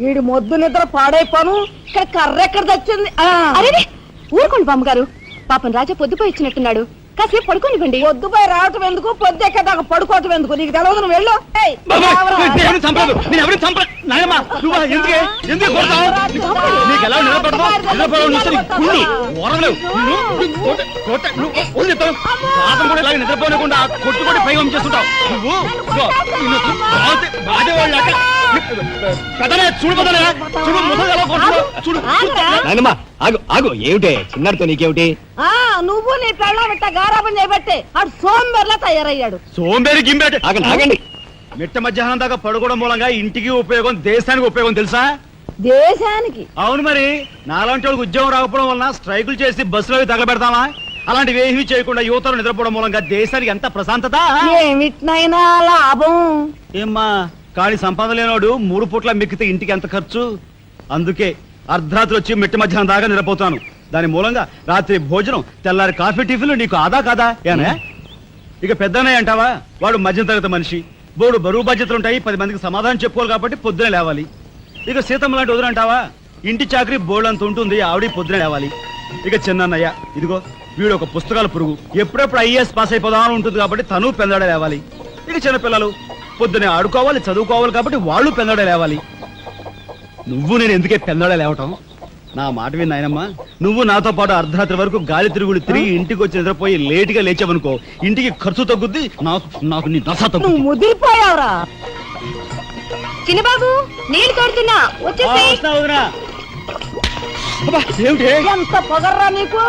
వీడి మొద్దు నిద్ర పాడైపోను. ఇక్కడ కర్ర ఎక్కడ తెచ్చింది? అరే ఊరుకోండి బామ్మగారు, పాపం రాజా పొద్దుపోయి ఇచ్చినట్టున్నాడు, కాసేపు పడుకోనివ్వండి. పొద్దుపై రావటం ఎందుకు, పొద్దు ఎక్కదాకా పడుకోవటం ఎందుకు? నీకు తెలవదు, నువ్వు వెళ్ళు. నిద్రపోనకుండా కొట్టుకొని పైవం చేస్తుంటావు ఆగు. ఏమిటే చిన్నారితో నీకేమిటి? నువ్వు నీ పెళ్ళం ఇట్ట గారాబం చేయబట్టే ఆడు సోంబేర్లా తయారయ్యాడు. సోంబేరి గింబేట ఆగండి. మిట్ట మధ్యాహ్నం దాకా పడుకోవడం మూలంగా ఇంటికి ఉపయోగం, దేశానికి ఉపయోగం తెలుసా? దేశానికి? అవును మరి. నాలాంటి వాళ్ళకి ఉద్యోగం రాకపోవడం వలన స్ట్రైకులు చేసి బస్సులో తగలబెడతామా? అలాంటివి ఏమీ చేయకుండా యువతలు నిద్రపోవడం మూలంగా దేశానికి ఎంత ప్రశాంతత. ఏమిటినైనా లాభం. ఏమ్మా కానీ సంపాదన లేనోడు 3 పూట్ల మిక్కితే ఇంటికి ఎంత ఖర్చు? అందుకే అర్ధరాత్రి వచ్చి మిట్ట మధ్యాహ్నం దాకా నిద్రపోతాను. దాని మూలంగా రాత్రి భోజనం, తెల్లారి కాఫీ, టిఫిన్లు నీకు ఆదా కాదా? ఏనే ఇక పెద్దనే అంటావా? వాడు మధ్య తరగతి మనిషి, బోడు బరువు బాధ్యతలు ఉంటాయి, 10 మందికి సమాధానం చెప్పుకోవాలి కాబట్టి పొద్దునే లేవాలి. ఇక సీతమ్మ లాంటి వదిన అంటావా? ఇంటి చాకరీ బోర్డు అంత ఉంటుంది, ఆవిడ పొద్దునే లేవాలి. ఇక చిన్నయ్య ఇదిగో వీడు ఒక పుస్తకాల పురుగు, ఎప్పుడెప్పుడు ఐఏఎస్ పాస్ అయిపోదామని ఉంటుంది కాబట్టి తను పెందడే లేవాలి. ఇక చిన్నపిల్లలు పొద్దునే ఆడుకోవాలి, చదువుకోవాలి కాబట్టి వాళ్ళు పెందడే లేవాలి. నువ్వు నేను ఎందుకే పెందడే లేవటం? నా మాట విన్నాయనమ్మా, నువ్వు నాతో పాటు అర్ధరాత్రి వరకు గాలి తిరుగుడు తిరిగి ఇంటికి వచ్చి నిద్రపోయి లేటుగా లేచావనుకో, ఇంటికి ఖర్చు తగ్గుద్ది, నాకు నీ దశ తగ్గుద్ది. ముదిరిపోయావురా. చిన్నబాబు నీళ్ళు తోడుతున్నా ఎంత పొగర్రా నీకు?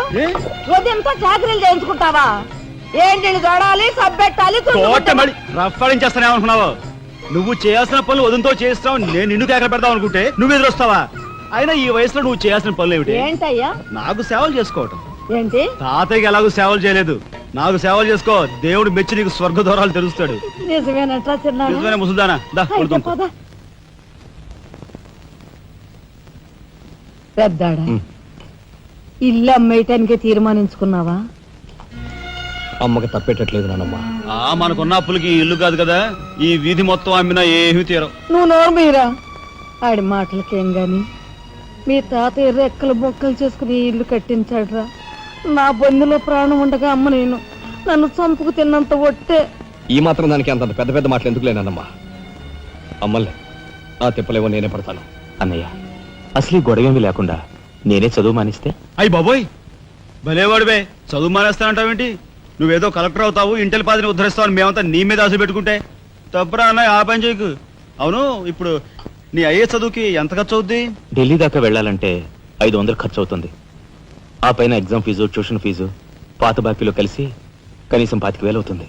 ఉదయంతో చాకరీలు చేయించుకుంటావా? ఏంటి దొడాలి, సబ్బెట్టాలి, రఫాడించేస్తానేమనుకున్నావు? నువ్వు చేయాల్సిన పనులు వదంతో చేస్తావు, నేను నిన్ను కేకలు పెడతావు అనుకుంటే నువ్వు ఎదురొస్తావా? అయినా ఈ వయసులో నువ్వు చేయాల్సిన పనులు ఏమిటి? ఏంటయ్యా? నాకు సేవలు చేసుకోవటం. ఏంటి? తాతయ్యకి ఎలాగో సేవలు చేయలేదు, నాకు సేవలు చేసుకో. దేవుడు మెచ్చి నీకు స్వర్గ దూరాలు తెలుస్తాడు. నిజమేనట్రా చిన్న? నిజమే ముసుదానా. పెద్దాడా, ఇల్లు అమ్మేయటానికి తీర్మానించుకున్నావా? అమ్మకి తప్పేటట్లేదు నానమ్మా. మనకున్న అప్పులకి ఇల్లు కాదు కదా, ఈ వీధి మొత్తం అమ్మినా ఏమీ తీరం. నువ్వు నోరు మీరా? ఆడి మాటలకేం గాని మీ తాతయ్య రెక్కలు బొక్కలు చేసుకుని ఇల్లు కట్టించాడురా. నా బొందులో ప్రాణం ఉండగా అమ్మ నేను నన్ను చంపుకు తిన్నంత ఒట్టే. ఈ మాత్రం దానికి అంత పెద్ద పెద్ద మాటలు ఎందుకు లేనమ్మా? అమ్మలే ఆ తిప్పలేవో నేనే పడతాను. అన్నయ్య అసలు గొడవేమీ లేకుండా నేనే చదువు మానిస్తే? అయ్యి బాబోయ్ భలేవాడివే, చదువు మానేస్తానంటావేంటి? నువ్వేదో కలెక్టర్ అవుతావు, ఇంటెల్ పాదిని ఉద్ధరిస్తావు అని మేమంతా నీ మీద ఆశ పెట్టుకుంటే తప్పురా అన్న. ఆ పని చేయకు. అవును, ఇప్పుడు నీ అయ్యే చదువుకి ఎంత ఖర్చు అవుద్ది? ఢిల్లీ దాకా వెళ్ళాలంటే 500 ఖర్చు అవుతుంది. ఆ పైన ఎగ్జామ్ ఫీజు, ట్యూషన్ ఫీజు, పాత బాకీలో కలిసి కనీసం 25,000 అవుతుంది.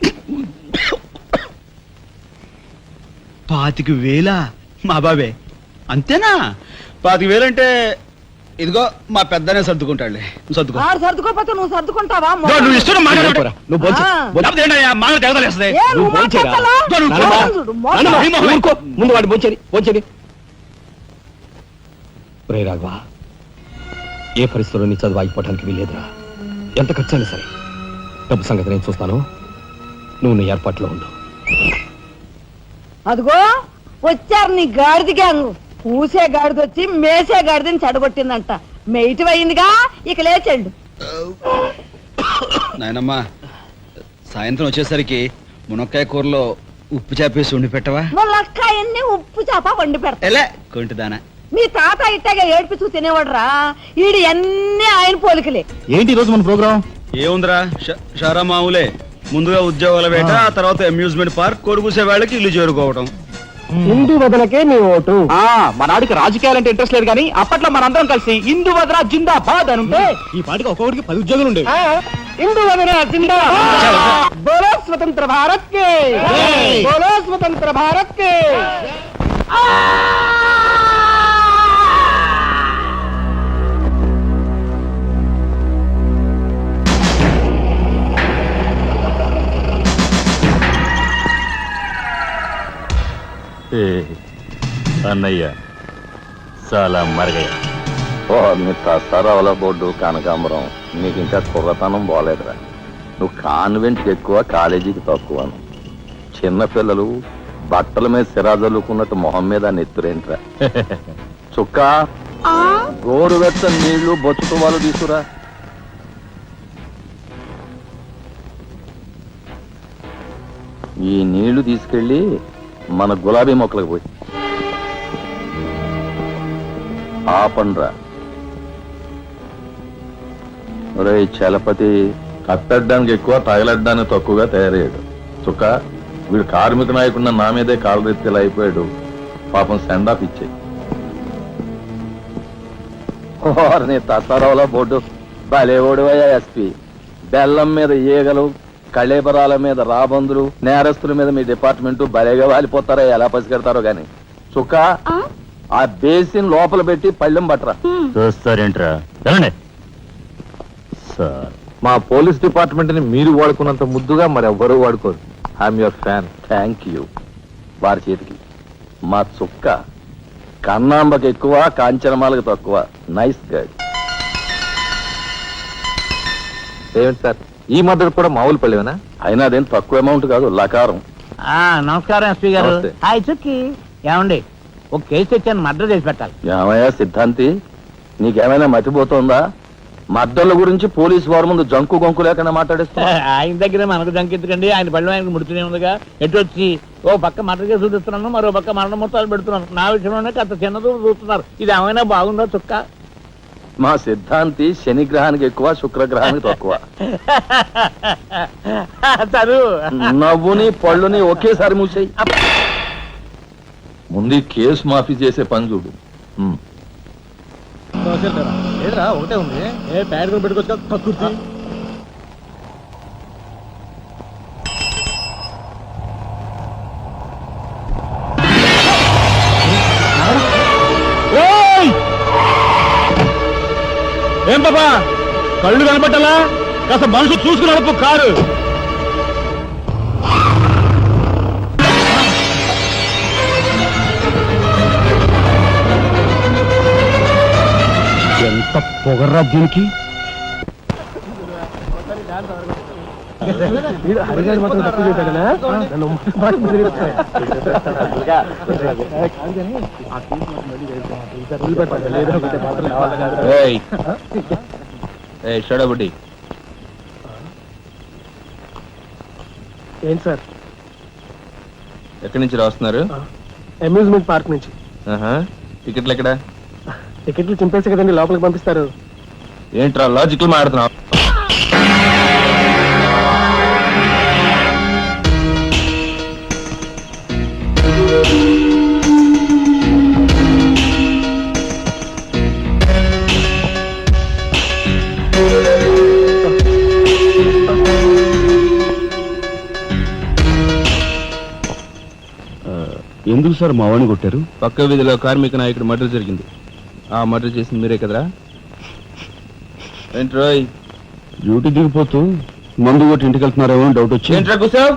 25,000? మా బాబే అంతేనా? 25,000 అంటే ఇదిగో మా పెద్దనే సర్దుకుంటాడులే. సర్దుకో. సర్దుకోపోతే నువ్వు సర్దుకుంటావా? నువ్వు ఇష్టం మాట్లాడు. ముందు వాడి బోంచేది. రే రాఘవ, ఏ పరిస్థితుల్లో నీ చదువు ఆగిపోవటానికి వీలేదురా. ఎంత ఖర్చైనా సరే డబ్బు సంగతి నేను చూస్తాను, నువ్వు నీ ఏర్పాట్లో ఉండు. అదిగో వచ్చారు నీ గాడిద గ్యాంగ్. పూసే గాడిద వచ్చి మేసే గాడిదని చెడగొట్టిందంట. మెయిటివ్ అయిందిగా, ఇక లేచండు. నాయనమ్మా సాయంత్రం వచ్చేసరికి మునక్కాయ కూరలో ఉప్పు చేపేసి వండి పెట్టవా? మునక్కాయన్ని ఉప్పు చేప వండి పెడతా. కొంటిదానా? మీ తాత ఇట్టగా ఏడిపిస్తూ తినేవాడురా. ఈడు అన్ని ఆయన పోలికలే. ఏంటి ఈ రోజు మన ప్రోగ్రాం? ఏముందిరా, షారా మామూలే. ముందుగా ఉద్యోగాల వేట, ఆ తర్వాత అమ్యూజ్మెంట్ పార్క్, కొడుకుసే వాళ్ళకి ఇల్లు చేరుకోవటం. హిందూ వదలకే నీ ఓటు. మనాడికి రాజకీయాలంటే ఇంట్రెస్ట్ లేదు కానీ అప్పట్లో మనందరం కలిసి హిందూ వదల జిందాబాద్ అని ఉంటే ఈ పాటికి ఒక్కొక్కడికి 10 ఉద్యోగాలు ఉండేవి. హిందూ వదల జిందాబాద్. బోలో స్వతంత్ర భారత్ కే, బోలో స్వతంత్ర భారత్ కే. అన్నయ్య చాలా మరగయ్య. మీ తస్తారావుల బోర్డు కనకాంబరం, నీకు ఇంకా కుర్రతనం పోలేదురా. నువ్వు కాన్వెంట్కి ఎక్కువ, కాలేజీకి తక్కువను. చిన్నపిల్లలు బట్టల మీద సిరాజల్లుకున్నట్టు మొహం మీద నెత్తురేంట్రా చుక్క గోరువెచ్చని నీళ్లు బొచ్చుతో వాళ్ళు తీసుకురా. ఈ నీళ్లు తీసుకెళ్ళి మన గులాబీ మొక్కలకు పోయి ఆపండ్రా. ఒరే చలపతి కట్టడానికి ఎక్కువ తగలడ్డానికి తక్కువగా తయారయ్యాడు. చుక్క వీడు కార్మిక నాయకుడిన నా మీదే కాలరెత్తిలా అయిపోయాడు. పాపం సెండ్ ఆఫ్ ఇచ్చే. నీ తసారావులో బోర్డు భలేవోడువయ్యా ఎస్పీ. బెల్లం మీద ఈగలు, కళేబరాల మీద రాబందులు, నేరస్తుల మీద మీ డిపార్ట్మెంట్ భలేగా వాలిపోతారా, ఎలా పసిగడతారో గాని. చుక్క ఆ బేసిన్ లోపల పెట్టి పళ్ళెం పట్టరా. చూస్తారేంట్రా సార్? మా పోలీస్ డిపార్ట్మెంట్ ని మీరు వాడుకున్నంత ముద్దుగా మరి ఎవ్వరూ వాడుకోరు. I'm your fan. Thank you. వారి చేతికి మా చుక్క కన్నాంబకి ఎక్కువ, కాంచనమాలకు తక్కువ. Nice guide. ఏమిటి సార్, ఈ మద్దతు కూడా మామూలు పళ్ళేనా? అయినా అదేం తక్కువ అమౌంట్ కాదు, లకారం. నమస్కారం ఎస్పీ గారు. నమస్తే. హాయ్ చుక్కి. ఏమండి, ఒక కేసు తెచ్చాను, మర్డర్ చేసి పెట్టాలి. ఏమయ్యా సిద్ధాంతి, నీకేమైనా మతిపోతుందా? మద్దళ్ళ గురించి పోలీసు వారి ముందు జంకు గొంకు లేకుండా మాట్లాడేస్తా. ఆయన దగ్గర మనకు జంకెత్తుకండి, ఆయన పళ్ళు ఆయనకు ముడుతూనే ఉందిగా. ఎటు వచ్చి ఓ పక్క మర్డర్ కేసు చూపిస్తున్నాను, మరో పక్క మరణ మొత్తాలు పెడుతున్నాను. నా విషయంలోనే అంత చిన్నదో చూస్తున్నారు. ఇది ఏమైనా బాగుందో చుక్క? మా సిద్ధాంతి శనిగ్రహానికి ఎక్కువ, శుక్రగ్రహానికి తక్కువ. చదువు నవ్వుని పళ్ళుని ఒకేసారి మూసేయి. ముందు కేసు మాఫీ చేసే పని చూడు. ఒకటే ఉంది. ఏ ప్యాడ్ పెట్టుకొచ్చా కక్కుర్తి. ఏం బాబా, కళ్ళు కనపట్టాలా? కాస్త మనసు చూసుకుని నడుపు కారు. ఎంత పొగర్రా దీనికి. షడబుడ్డి ఏంటి సార్? ఎక్కడి నుంచి రాస్తున్నారు? అమ్యూజ్మెంట్ పార్క్ నుంచి. టికెట్లు ఎక్కడ? టికెట్లు చింపేసి కదండి లోపలికి పంపిస్తారు. ఏంట్రా లాజికల్ మాట్లాడుతున్నావు? ఎందుకు సార్ మా వాడిని కొట్టారు? పక్క వీధిలో కార్మిక నాయకుడు మర్డర్ జరిగింది. ఆ మర్డర్ చేసింది మీరే కదరా? ఏంట్రోయ్, డ్యూటీ దిగిపోతూ మందు కొట్టి ఇంటికి వెళ్తున్నారేమో డౌట్ వచ్చి. ఏంట్రా కూసావ్?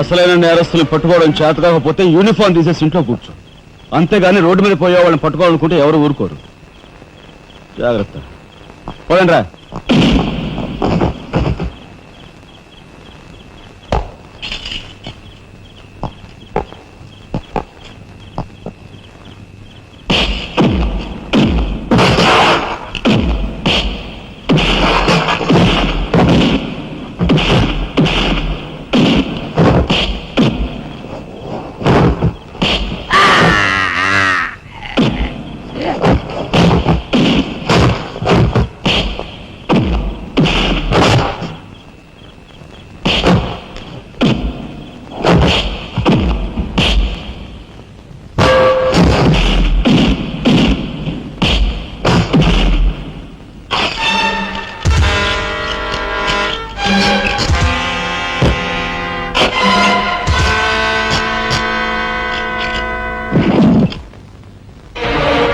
అసలైన నేరస్తులు పట్టుకోవడం చేత కాకపోతే యూనిఫామ్ తీసేసి ఇంట్లో కూర్చో. అంతేగాని రోడ్డు మీద పోయే వాళ్ళని పట్టుకోవాలనుకుంటే ఎవరు ఊరుకోరు. జాగ్రత్త. పోదండి రా.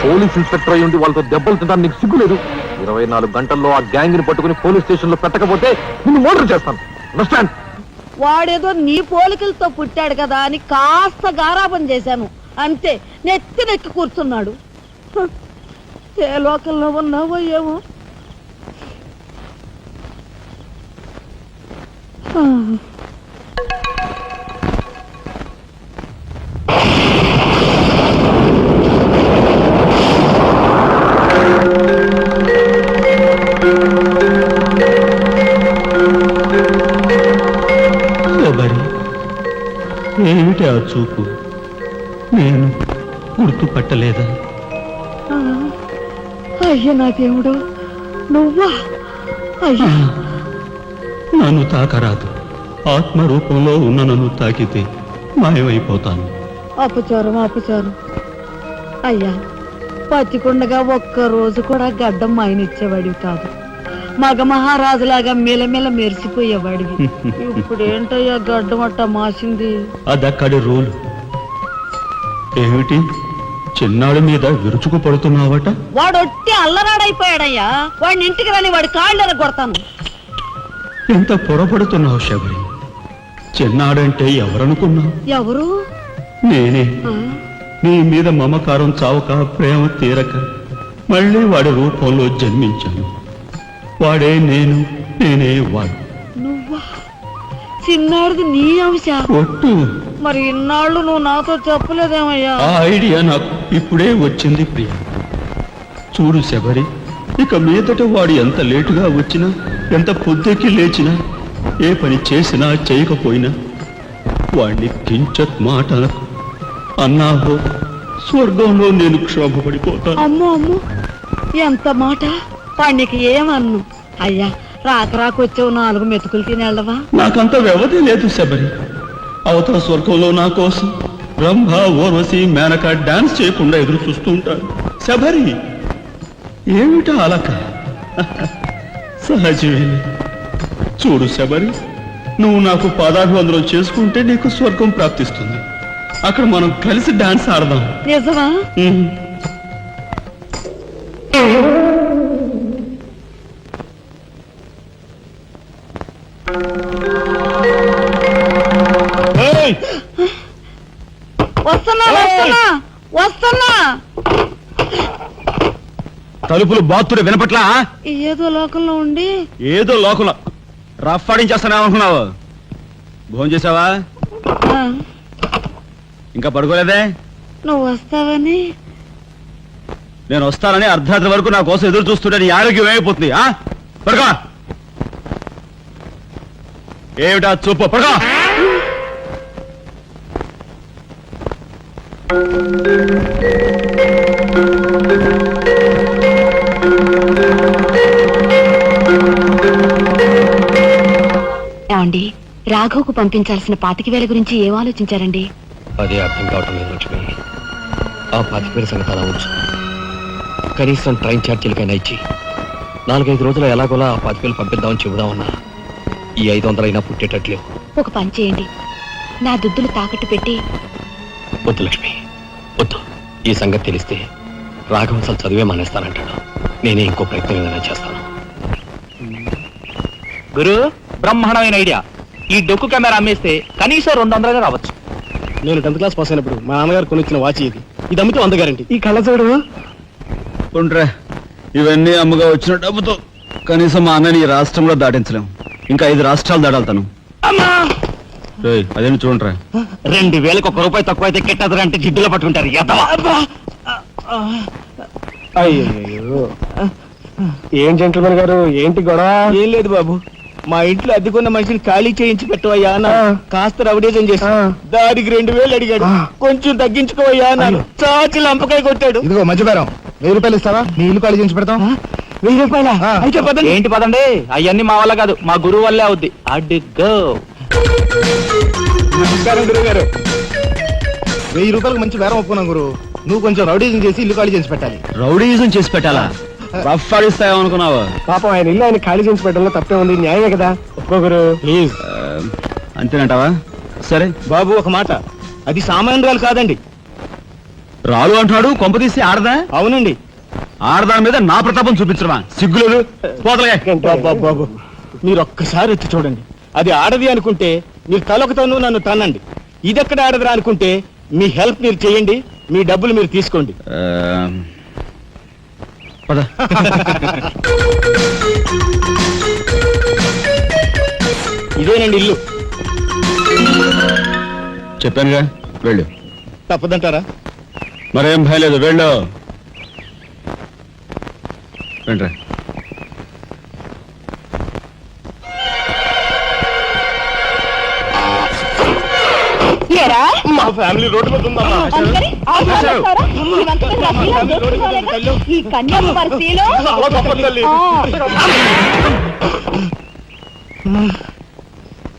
పోలీస్ ఇన్స్పెక్టర్ అయి ఉండి వాళ్ళతో దెబ్బలు తింటాను నీకు సిగ్గులేదు? 24 గంటల్లో ఆ గ్యాంగ్ ని పట్టుకుని పోలీస్ స్టేషన్ లో పెట్టకపోతే నిన్ను మర్డర్ చేస్తాను. అండర్స్టాండ్? వాడేదో నీ పోలికలతో పుట్టాడు కదా అని కాస్త గారాబం చేశాను అంతే. నెత్తి కూర్చున్నాడు. ఏ లోకల్లో ఉన్నావో ఏమో. ఏమిటి ఆ చూపు? నేను గుర్తుపట్టలేదా? అయ్యా నా దేవుడు, నువ్వా? అయ్యా నన్ను తాకరాదు. ఆత్మరూపంలో ఉన్న నన్ను తాకితే మాయమైపోతాను. అపచారం అపచారం. అయ్యా, పచ్చికుండగా ఒక్క రోజు కూడా గడ్డం మాయనిచ్చేవాడివి కాదు. మగ మహారాజులాగా మెలమెల మెరిసిపోయేవాడివి. ఇప్పుడు ఏంటయ్యా గడ్డం అట్ట మాసింది? అదక్కడి రూలు. ఏమిటి చిన్నాడి మీద విరుచుకు పడుతున్నావట? వాడు ఒట్టి అల్లరాడైపోయాడయ్యా. వాడిని ఇంటికి రాని వాడి కాళ్ళని కొడతాను. ఎంత పొరపడుతున్నావు శబరి? చిన్నాడంటే ఎవరనుకున్నావు? ఎవరు? నేనే. నీ మీద మమకారం చావక, ప్రేమ తీరక మళ్ళీ వాడి రూపంలో జన్మించాను. వాడే నేను, నేనే వాడు. నువ్వా? చిన్నాడిది నీ అంశ? ఒట్టు. మరి ఇన్నాళ్ళు నువ్వు నాతో చెప్పలేదేమయ్యా? ఆ ఐడియా నాకు ఇప్పుడే వచ్చింది ప్రియ. చూడు శబరి, ఇక మీదట వాడు ఎంత లేటుగా వచ్చినా, ఎంత పొద్దెక్కి లేచినా, ఏ పని చేసినా చేయకపోయినా వాడిని కించత్ మాట అనకు. అన్నాహో స్వర్గంలో నేను క్షోభపడిపోతాను. అమ్మో అమ్మో, ఎంత మాట! వాడికి ఏమన్ను? అయ్యా, రాకొచ్చావు 4 మెతుకులు తినేళ్ళవా? నాకంత వ్యవధి లేదు శబరి. అవతల స్వర్గంలో నా కోసం బ్రహ్మ, ఊర్వశి, మేనక డాన్స్ చేయకుండా ఎదురు చూస్తూ ఉంటారు. శబరి, ఏమిటా అలక? సహజమే. చూడు శబరి, నువ్వు నాకు పాదాభివందనం చేసుకుంటే నీకు స్వర్గం ప్రాప్తిస్తుంది. అక్కడ మనం కలిసి డాన్స్ ఆడదాం. నిజమా? వస్తున్నా వస్తున్నా వస్తున్నా. తలుపులు బాత్తుడు వినపట్లా? ఏదో లోకంలో ఉండి ఏదో లోకంలో రఫ్ ఆడించేస్తానేమనుకున్నావు? భోజనం చేసావా? ఆ, ఇంకా పడుకోలేదే? నువ్వు వస్తావని. నేను వస్తానని అర్ధరాత్రి వరకు నా కోసం ఎదురు చూస్తుంటే నీ ఆరోగ్యం ఏమైపోతుంది? పడుకో. ఏమిటా చూపు? పడుకో. ఏమండి, రాఘవ్కు పంపించాల్సిన 25,000 గురించి ఏం ఆలోచించారండి? అదే అర్థం కావటం లేదు లక్ష్మి. ఆ 25,000 సంగతి అలా ఉంచు. కనీసం ట్రైన్ ఛార్జీలకైనా ఇచ్చి 4-5 రోజులు ఎలాగోలా ఆ 25,000 పంపిద్దామని చెబుదామన్నా ఈ 500 అయినా పుట్టేటట్లేవు. ఒక పని చేయండి, నా దుద్దులు తాకట్టు పెట్టి. వద్దు లక్ష్మి, వద్దు. ఈ సంగతి తెలిస్తే రాఘవ అసలు చదివే మానేస్తానంటాడు. నేనే ఇంకో ప్రయత్నం ఏదైనా చేస్తాను. గురు, బ్రహ్మాండమైన ఐడియా. ఈ డొక్కు కెమెరా అమ్మేస్తే కనీసం 200 రావచ్చు. నేను 10th క్లాస్ పాస్ అయినప్పుడు మా నాన్నగారు కొనిచ్చిన వాచ్ ఇది. ఇది అమ్మితే 100 గ్యారెంటీ. ఈ కళ్ళజోడు ఉండ్రా, ఇవన్నీ అమ్మగా వచ్చిన డబ్బుతో కనీసం మా అన్నని ఈ రాష్ట్రంలో దాటించలేం. ఇంకా 5 రాష్ట్రాలు దాడాలతాను. అదేమి చూడరా. 2,000కి 1 రూపాయి తక్కువ అయితే కెట్టదురంటే జిడ్డులో పట్టుకుంటారు. అయ్యో, ఏం జెంట్లమన్ గారు, ఏంటి గొడవ? ఏం లేదు బాబు, మా ఇంట్లో అద్దెకున్న మనిషిని ఖాళీ చేయించి పెట్టవయ్యా అన్న. కాస్త రవిడేజం చేసి దానికి 2,000 అడిగాడు. కొంచెం తగ్గించుకోవయ్యా అన్నాను. చాచి లంపకాయ కొట్టాడు. ఇదిగో మధ్య బేరం, 1000 రూపాయలు ఇస్తావా? నీ ఇల్లు ఖాళీ చేయించి పెడతాం. 1000 రూపాయల? అయితే పదండి. ఏంటి పదండి, అవన్నీ మా వల్ల కాదు, మా గురువు వల్లే అవుద్ది. అడ్డుగో. నమస్కారం గురువు గారు. 1000 రూపాయలకు మంచి బేరం ఒప్పుకున్నాం గురు. నువ్వు కొంచెం రౌడీజం చేసి ఇల్లు ఖాళీ చేసి పెట్టాలి. రౌడీజం చేసి పెట్టాలా? రఫ్ ఆడిస్తాయేమనుకున్నావా? పాపం ఆయన ఇల్లు ఆయన ఖాళీ చేసి పెట్టడంలో తప్పే ఉంది. న్యాయమే కదా, ఒప్పుకో గురు ప్లీజ్. అంతేనంటావా? సరే బాబు, ఒక మాట, అది సామాన్యురాలు కాదండి. రాలు అంటున్నాడు. కొంప తీసి ఆడదా? అవునండి. ఆడదాని మీద నా ప్రతాపం చూపించడమా? సిగ్గులేదు. పోతలే. బాబు, మీరు ఒక్కసారి వచ్చి చూడండి. అది ఆడది అనుకుంటే మీరు తలొకతోనూ నన్ను తన్నండి. ఇదెక్కడ ఆడదురా అనుకుంటే మీ హెల్ప్ మీరు చేయండి, మీ డబ్బులు మీరు తీసుకోండి. పద. ఇదేనండి ఇల్లు. చెప్పానుగా వెళ్ళు. తప్పదంటారా? మరేం భయం లేదు, వెళ్ళు. రండి. ఏరా మా ఫ్యామిలీ రోడ్డు మీద ఉందమ్మా. అందుకని ఆ మాట్లాడతారా? ఇవంతా నా శీలం దోచుకోలేక ఈ కన్యాకుమారి శీలం. చాలా గొప్ప తల్లి.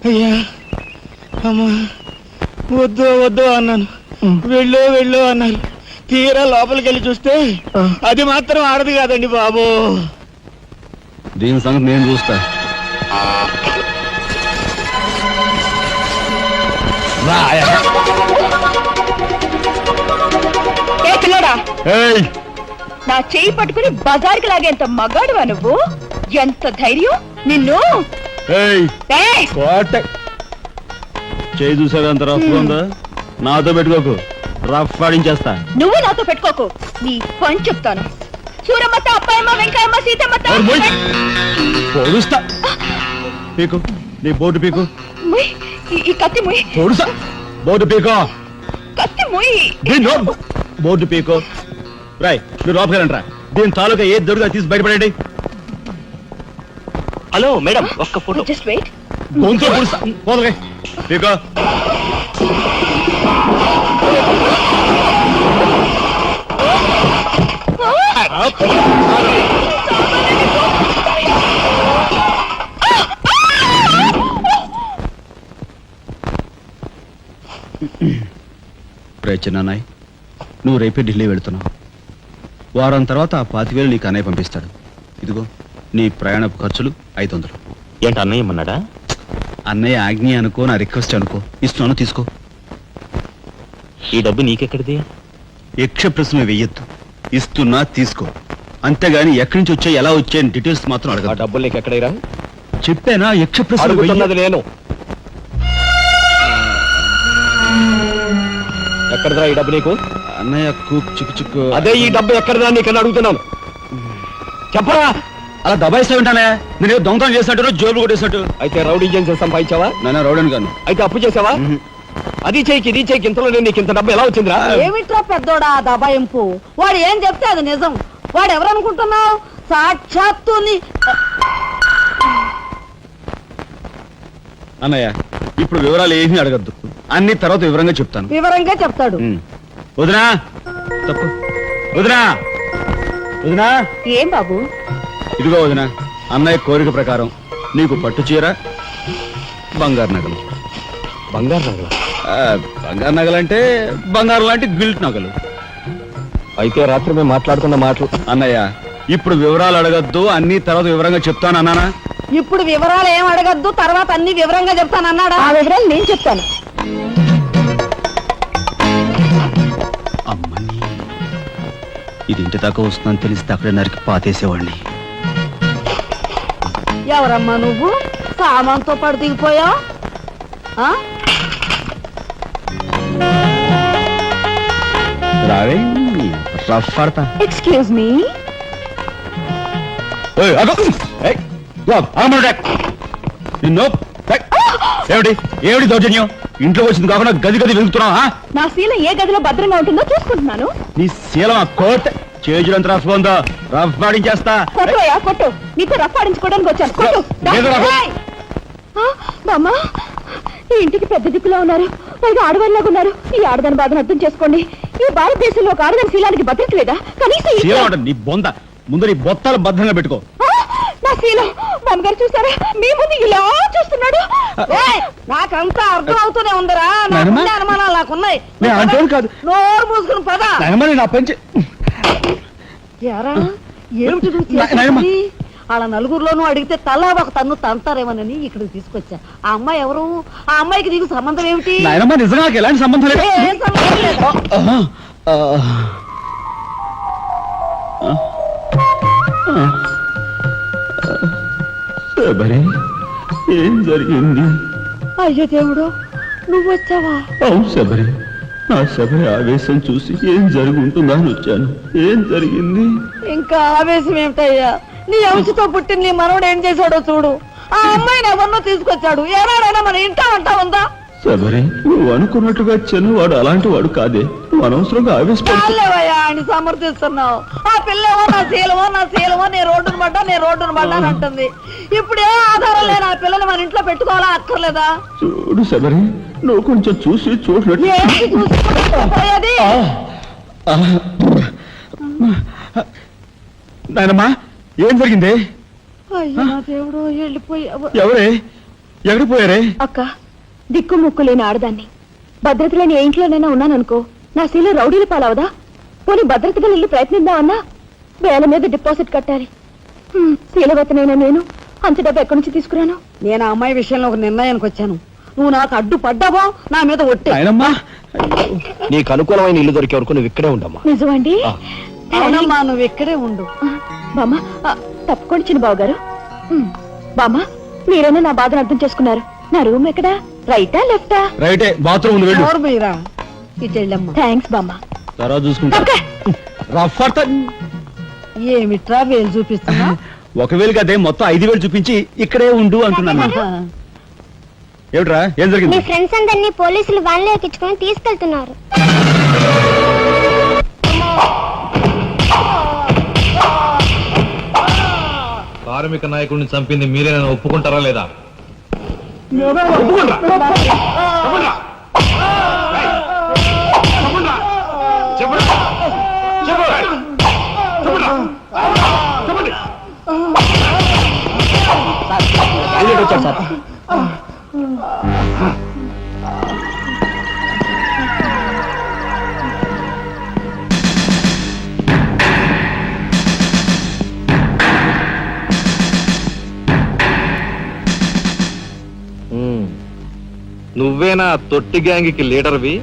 అయ్యా అమ్మా, వద్దు వద్దు అన్నాను, వెళ్ళు వెళ్ళు అన్నారు. తీరా లోపలికి వెళ్ళి చూస్తే అది మాత్రం ఆడదు కాదండి బాబు. దీని సంగతి నేను చూస్తా. ఏ పిల్లడా, ఏయ్, నా చేయి పట్టుకుని బజార్కి లాగేంత మగాడువా నువ్వు? ఎంత ధైర్యం నిన్ను! ఏయ్, ఏయ్! కోట చేయి చూసావు ఎంత రఫ్ ఉందా? నాతో పెట్టుకోకు, రఫ్ ఆడించేస్తా. నువ్వు నాతో పెట్టుకోకు, నీ పని చెప్తాను. సూరమ్మత, అప్పాయమ్మ, వెంకాయమ్మ, సీతమ్మత. పొడుస్తా. పీకు, నీ బోటు పీకు. ముయ్, ఈ కత్తి ముయ్. పొడుస్తా. బోటు పీకో. కత్తి ముయ్. బోర్డు పీకో. రాయ్, మీరు లోపలికి రా. దీని తాలూకా ఏ దొరుకుతా తీసి బయటపడండి. హలో మేడం, ఒక్క ఫోటో. Just wait. గొంతు పొడుస్తా. పోదలే పీకో. చిన్నాయ్, నువ్వు రేపే ఢిల్లీ వెళుతున్నావు. వారం తర్వాత ఆ 25,000 నీకు అన్నయ్య పంపిస్తాడు. ఇదిగో నీ ప్రయాణపు ఖర్చులు 500. ఏంటి అన్నయ్య ఏమన్నాడా? అన్నయ్య ఆజ్ఞ అనుకో, నా రిక్వెస్ట్ అనుకో. ఇస్తున్నాను, తీసుకో. ఈ డబ్బు నీకెక్కడిది? యక్ష ప్రశ్న వెయ్యొద్దు. ఇస్తున్నా, తీసుకో. అంతేగాని ఎక్కడి నుంచి వచ్చాయి, ఎలా వచ్చాయని డీటెయిల్స్ మాత్రం ఆ అడగ. డబ్బులు నీకు ఎక్కడైరా? చెప్పానా, యక్ష ప్రశ్న అడుగుతున్నది నేను. ఎక్కడదా ఈ డబ్బు నీకు? అన్నయ్య చిక్కు చిక్కు. అదే ఈ డబ్బు ఎక్కడదా నీకని అడుగుతున్నాను. చెప్పరా? అలా దబాయిస్తా ఉంటానే. నేను దొంగతనం చేసినట్టు, జోబులు కొట్టేసినట్టు. అయితే రౌడీ చేసి సంపాదించావా? నాన్న రౌడన్ గాను. అయితే అప్పు చేసావా? అది చేయికి ఇది చేయికి ఇంతలో నేను నీకు ఇంత డబ్బు ఎలా వచ్చిందిరా? ఏమిట్రా పెద్దోడా దబాయింపు? వాడు ఏం చెప్తే అది నిజం. వాడు ఎవరనుకుంటున్నావు? సాక్షాత్తు అన్నయ్య, ఇప్పుడు వివరాలు ఏమీ అడగద్దు. అన్ని తర్వాత వివరంగా చెప్తాను. వివరంగా చెప్తాడు. వదినా, తప్పు. వదినా, వదినా. ఏం బాబు? ఇదిగో వదినా, అన్నయ్య కోరిక ప్రకారం నీకు పట్టు చీర, బంగారు నగలు. బంగారు నగలు? బంగారు నగలంటే బంగారు లాంటి గిల్ట్ నగలు. అయితే రాత్రి మేము మాట్లాడుకున్న మాటలు. అన్నయ్య, ఇప్పుడు వివరాలు అడగద్దు, అన్ని తర్వాత వివరంగా చెప్తాను అన్నానా? ఇప్పుడు వివరాలు ఏం అడగద్దు, తర్వాత అన్ని వివరంగా చెప్తానన్నాడా? ఆ వివరాలు నేను చెప్తాను. అమ్మని, ఇది ఇంటి దాకా వస్తుందని తెలిస్తే అక్కడే నరికి పాతేసేవాడిని. ఎవరమ్మా నువ్వు? సామాన్తో పాటు దిగిపోయావు. రావే, రఫ్ ఆడతా. Excuse me. ఏమిటి ఏమిటి దౌర్జన్యం? ఇంట్లో వచ్చింది కాకుండా గది గది వెతుకుతున్నావా? నా శీలం ఏ గదిలో భద్రంగా ఉంటుందో చూసుకుంటున్నాను. నీ శీలం ఆ కోట్ చేజులంత రఫ్ ఉందో, రఫ్ ఆడించేస్తా. కొట్టుయా కొట్టు, నీతో రఫ్ ఆడించుకోవడానికి వచ్చాను. కొట్టు. లేదు రఫ్. బామ్మ, ఈ ఇంటికి పెద్ద దిక్కులో ఉన్నారు, పైగా ఆడవాళ్ళలాగా ఉన్నారు. ఈ ఆడదాని బాధను అర్థం చేసుకోండి. ఈ భారతదేశంలో ఒక ఆడదాని శీలానికి భద్రత లేదా? కనీసం శీలం అంటే నీ బొంద. ముందు నీ బొత్తాలు భద్రంగా పెట్టుకో. నా శీలం బామ్మగారు చూసారా? మీ ముందు ఇలా చూస్తున్నాడు. నాకంతా అర్థం అవుతూనే ఉందిరా. నాయనమ్మ? నాకు అనుమానాలు నాకున్నాయి. నేను అంటోను కాదు. నోరు మూసుకుని పద. నా పెంచి ఎరా, ఏమిటి నువ్వు నాయనమ్మ. చేసేది? వాళ్ళ నలుగురిలోనూ అడిగితే తలా ఒక తన్ను తంతారేమోనని ఇక్కడికి తీసుకొచ్చా. ఆ అమ్మాయి ఎవరు? ఆ అమ్మాయికి నీకు సంబంధం ఏమిటి? నాయనమ్మ, నిజంగా నాకు ఎలాంటి సంబంధం లేదు. ఏం సంబంధం లేదు. శబరి, ఏం జరిగింది? అయ్యో దేవుడు, నువ్వు వచ్చావా? అవును శబరి, నా శబరి ఆవేశం చూసి ఏం జరుగుతుందా అని వచ్చాను. ఏం జరిగింది? ఇంకా ఆవేశం ఏమిటయ్యా? నీ అంశతో పుట్టిన నీ మనవడు ఏం చేశాడో చూడు. ఆ అమ్మాయిని ఎవరినో తీసుకొచ్చాడు. ఏనాడైనా మన ఇంటా అంటా ఉందా? శబరి, నువ్వు అనుకున్నట్టుగా చిన్నవాడు అలాంటి వాడు కాదే. నువ్వు అనవసరంగా ఆవేశపడు. చాలేవయ్యా అని సమర్థిస్తున్నావు. ఆ పిల్లేమో నా శీలమో నేను రోడ్డును పడ్డా అని అంటుంది. ఇప్పుడు ఏ ఆధారం లేని ఆ పిల్లని మన ఇంట్లో పెట్టుకోవాలా అక్కర్లేదా? చూడు శబరి, నువ్వు కొంచెం చూసి చూడలేదు. ఏంటి చూసిపోయేది? నాయనమ్మా, ఏం జరిగింది? అయ్యో నా దేవుడు, వెళ్ళిపోయావు. ఎవరే? ఎక్కడికి పోయారే? అక్క, దిక్కు ముక్కు లేని ఆడదాన్ని, భద్రత లేని ఏ ఇంట్లోనైనా ఉన్నాననుకో, నా శీల రౌడీలు పాలవదా? పోనీ భద్రతగా ఇల్లు ప్రయత్నిద్దామన్నా వేల మీద డిపాజిట్ కట్టాలి. శీలవతనైనా నేను అంత డబ్బు ఎక్కడి నుంచి తీసుకురాను? నేను ఆ అమ్మాయి విషయంలో ఒక నిర్ణయానికి వచ్చాను. నువ్వు నాకు అడ్డు పడ్డావో నా మీద ఒట్టే. నాయనమ్మా, నీకు అనుకూలమైన ఇల్లు దొరికే వరకు నువ్వు ఇక్కడే ఉండమ్మా. నిజమండి? అవునమ్మా, నువ్వు ఇక్కడే ఉండు. బామ్మ, తప్పుకోండి చిన్న బాబు గారు. బామ్మ, మీరైనా నా బాధను అర్థం చేసుకున్నారు. నా రూమ్ ఎక్కడా? రైటా లెఫ్టా? రైటే, బాత్రూమ్ ఉంది, వెళ్ళు. ఎవరు మీరా? ఇటు వెళ్ళమ్మా. థ్యాంక్స్ బామ్మ. తర్వాత చూసుకుంటా. రఫ్ అడతా. ఏమిట్రా వేలు చూపిస్తున్నా? ఒకవేళ కదే మొత్తం 5,000 చూపించి ఇక్కడే ఉండు అంటున్నాను. ఏమిట్రా, ఏం మీ జరిగింది? ఫ్రెండ్స్ అందరినీ పోలీసులు వ్యాన్లో ఎక్కించుకొని తీసుకెళ్తున్నారు. కార్మిక నాయకుడిని చంపింది మీరేనా ఒప్పుకుంటారా లేదా? నువ్వేనా తొట్టి గ్యాంగ్కి లీడర్వి?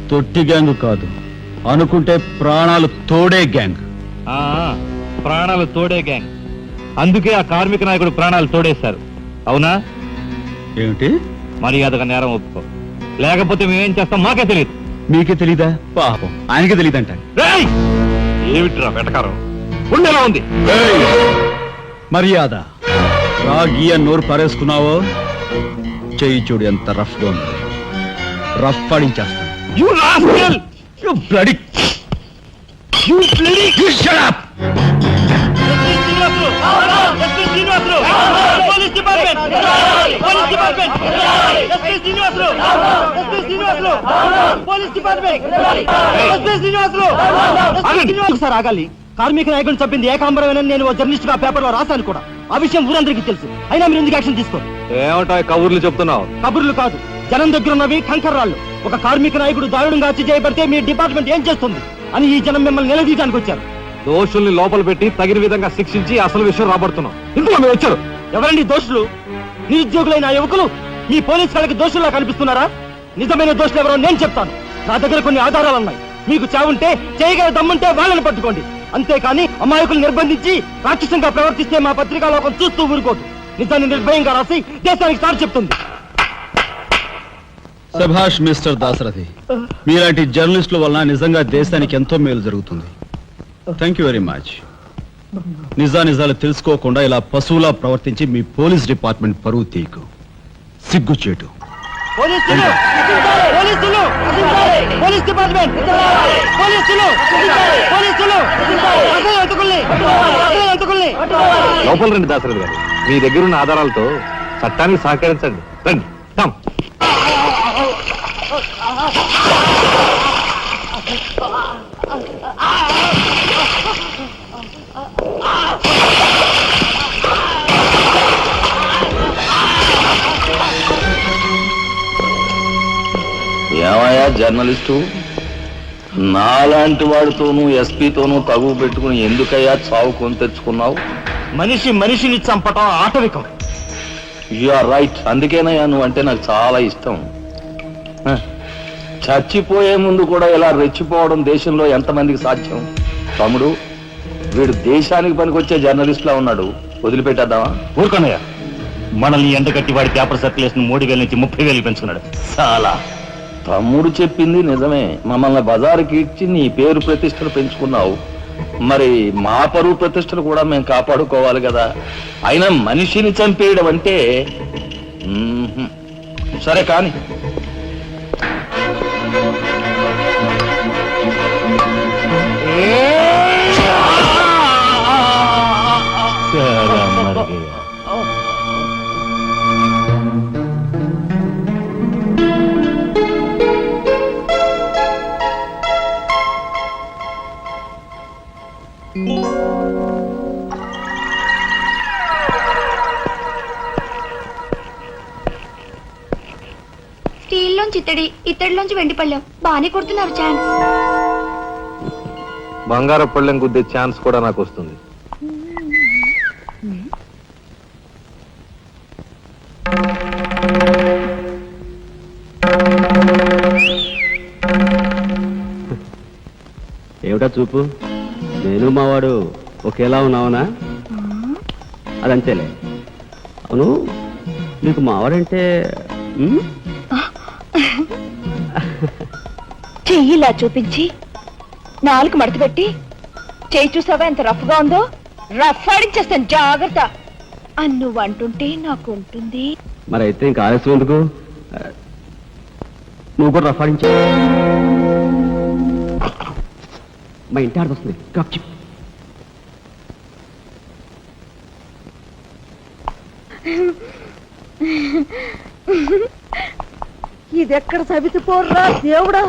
తొట్టి గ్యాంగ్ కాదు, అనుకుంటే ప్రాణాలు తోడే గ్యాంగ్. ప్రాణాలు తోడే గ్యాంగ్. అందుకే ఆ కార్మిక నాయకుడు ప్రాణాలు తోడేశారు. అవునా? ఏమిటి? మర్యాదగా నేరం ఒప్పుకో, లేకపోతే మేమేం చేస్తాం మాకే తెలియదు. మీకే తెలీదా? పాపం ఆయనకే తెలియదంట. ఏమిట్రా వెటకారం? ఉండేలా ఉంది. మర్యాద రాగి అని నోరు పారేసుకున్నావో చెయ్యి చూడు ఎంత రఫ్ గా ఉంది. రఫ్ పాడించేస్తాను. You rascal! You bloody... You bloody... You shut up! Sir ఆగాలి. కార్మిక నాయకుడిని చంపింది ఏకాంబరమేనని నేను జర్నలిస్ట్ గా పేపర్ లో రాశాను కూడా. ఆ విషయం ఊరందరికీ తెలుసు. అయినా మీరు ఎందుకు యాక్షన్ తీసుకోరు? ఏమిటా కబుర్లు చెప్తున్నావు? కబుర్లు కాదు, జనం దగ్గర ఉన్నవి కంకర్రాళ్ళు. ఒక కార్మిక నాయకుడు దారుణంగా హత్య చేయబడితే మీ డిపార్ట్మెంట్ ఏం చేస్తుంది అని ఈ జనం మిమ్మల్ని నిలదీయడానికి వచ్చారు. దోషుల్ని లోపల పెట్టి తగిన విధంగా శిక్షించి అసలు విషయం రాబడుతున్నాం. ఇందులో మీరు వచ్చారు. ఎవరండి దోషులు? నిరుద్యోగులైన ఆ యువకులు మీ పోలీస్ వాళ్ళకి దోషుల్లా కనిపిస్తున్నారా? నిజమైన దోషులు ఎవరో నేను చెప్తాను. నా దగ్గర కొన్ని ఆధారాలున్నాయి. మీకు చావుంటే చేయగల దమ్ముంటే వాళ్ళని పట్టుకోండి. అంతేకాని అమాయకులు నిర్బంధించి రాక్షసంగా ప్రవర్తిస్తే మా పత్రికా లోకం చూస్తూ ఊరుకోదు. నిజాన్ని నిర్భయంగా రాసి దేశానికి సార్ చెప్తుంది. సభాష్ మిస్టర్ దాశరథి, మీలాంటి జర్నలిస్టుల వలన నిజంగా దేశానికి ఎంతో మేలు జరుగుతుంది. Thank you very much. నిజాలు తెలుసుకోకుండా ఇలా పశువులా ప్రవర్తించి మీ పోలీస్ డిపార్ట్మెంట్ పరువు తీయకు. సిగ్గుచేటు. పోలీసులు! పోలీసులు! Police department! పోలీసులు! పోలీసులు! అసలు ఎంతకుల్ని! లోపల రండి దాసరథి గారు. మీ దగ్గరున్న ఆధారాలతో చట్టానికి సహకరించండి. రండి. కమ్. ఏమయ్యా జర్నలిస్టు, నాలాంటి వాడితోనూ ఎస్పీతోనూ తగువ పెట్టుకుని ఎందుకయ్యా చావు కొని తెచ్చుకున్నావు? మనిషిని చంపటం ఆటవికం. You are right. అందుకేనయ్యా నువ్వు అంటే నాకు చాలా ఇష్టం. చచ్చిపోయే ముందు కూడా ఇలా రెచ్చిపోవడం దేశంలో ఎంతమందికి సాధ్యం? తమ్ముడు, వీడు దేశానికి పనికొచ్చే జర్నలిస్ట్లా ఉన్నాడు. వదిలిపెట్టేద్దామా? ఊరుకోనయ్యా. మనల్ని ఎండగట్టి వాడి పేపర్ సర్క్యులేషన్ 3,000 నుంచి 30,000 పెంచుకున్నాడు. చాలా. తమ్ముడు చెప్పింది నిజమే. మమ్మల్ని బజారుకి ఇచ్చి నీ పేరు ప్రతిష్టలు పెంచుకున్నావు. మరి మా పరువు ప్రతిష్టలు కూడా మేము కాపాడుకోవాలి కదా. అయినా మనిషిని చంపేయడం అంటే సరే కానీ స్టీల్లోంచి ఇత్తడి, ఇత్తడిలోంచి వెండి పళ్ళెం. బాగానే కొడుతున్నారు ఛాన్స్. బంగారు పళ్ళెం గుద్దే ఛాన్స్ కూడా నాకు వస్తుంది. ఏమిటా చూపు? నేను మావాడు ఒకేలా ఉన్నావునా? అదంతేలే. అవును, నీకు మావాడంటే చెయ్యిలా చూపించి నాలుగు మడత పెట్టి చెయ్యి చూసావా ఎంత రఫ్ గా ఉందో? రఫ్ ఆడించేస్తాను, జాగ్రత్త. నువ్వు అంటుంటే నాకు ఉంటుంది. మరి అయితే ఇంకా ఆలస్యం ఎందుకు? నువ్వు కూడా రఫాడించా. మా ఇంటి ఆడదొస్తుంది. ఇది ఎక్కడ సవితి పోర్రా దేవుడా.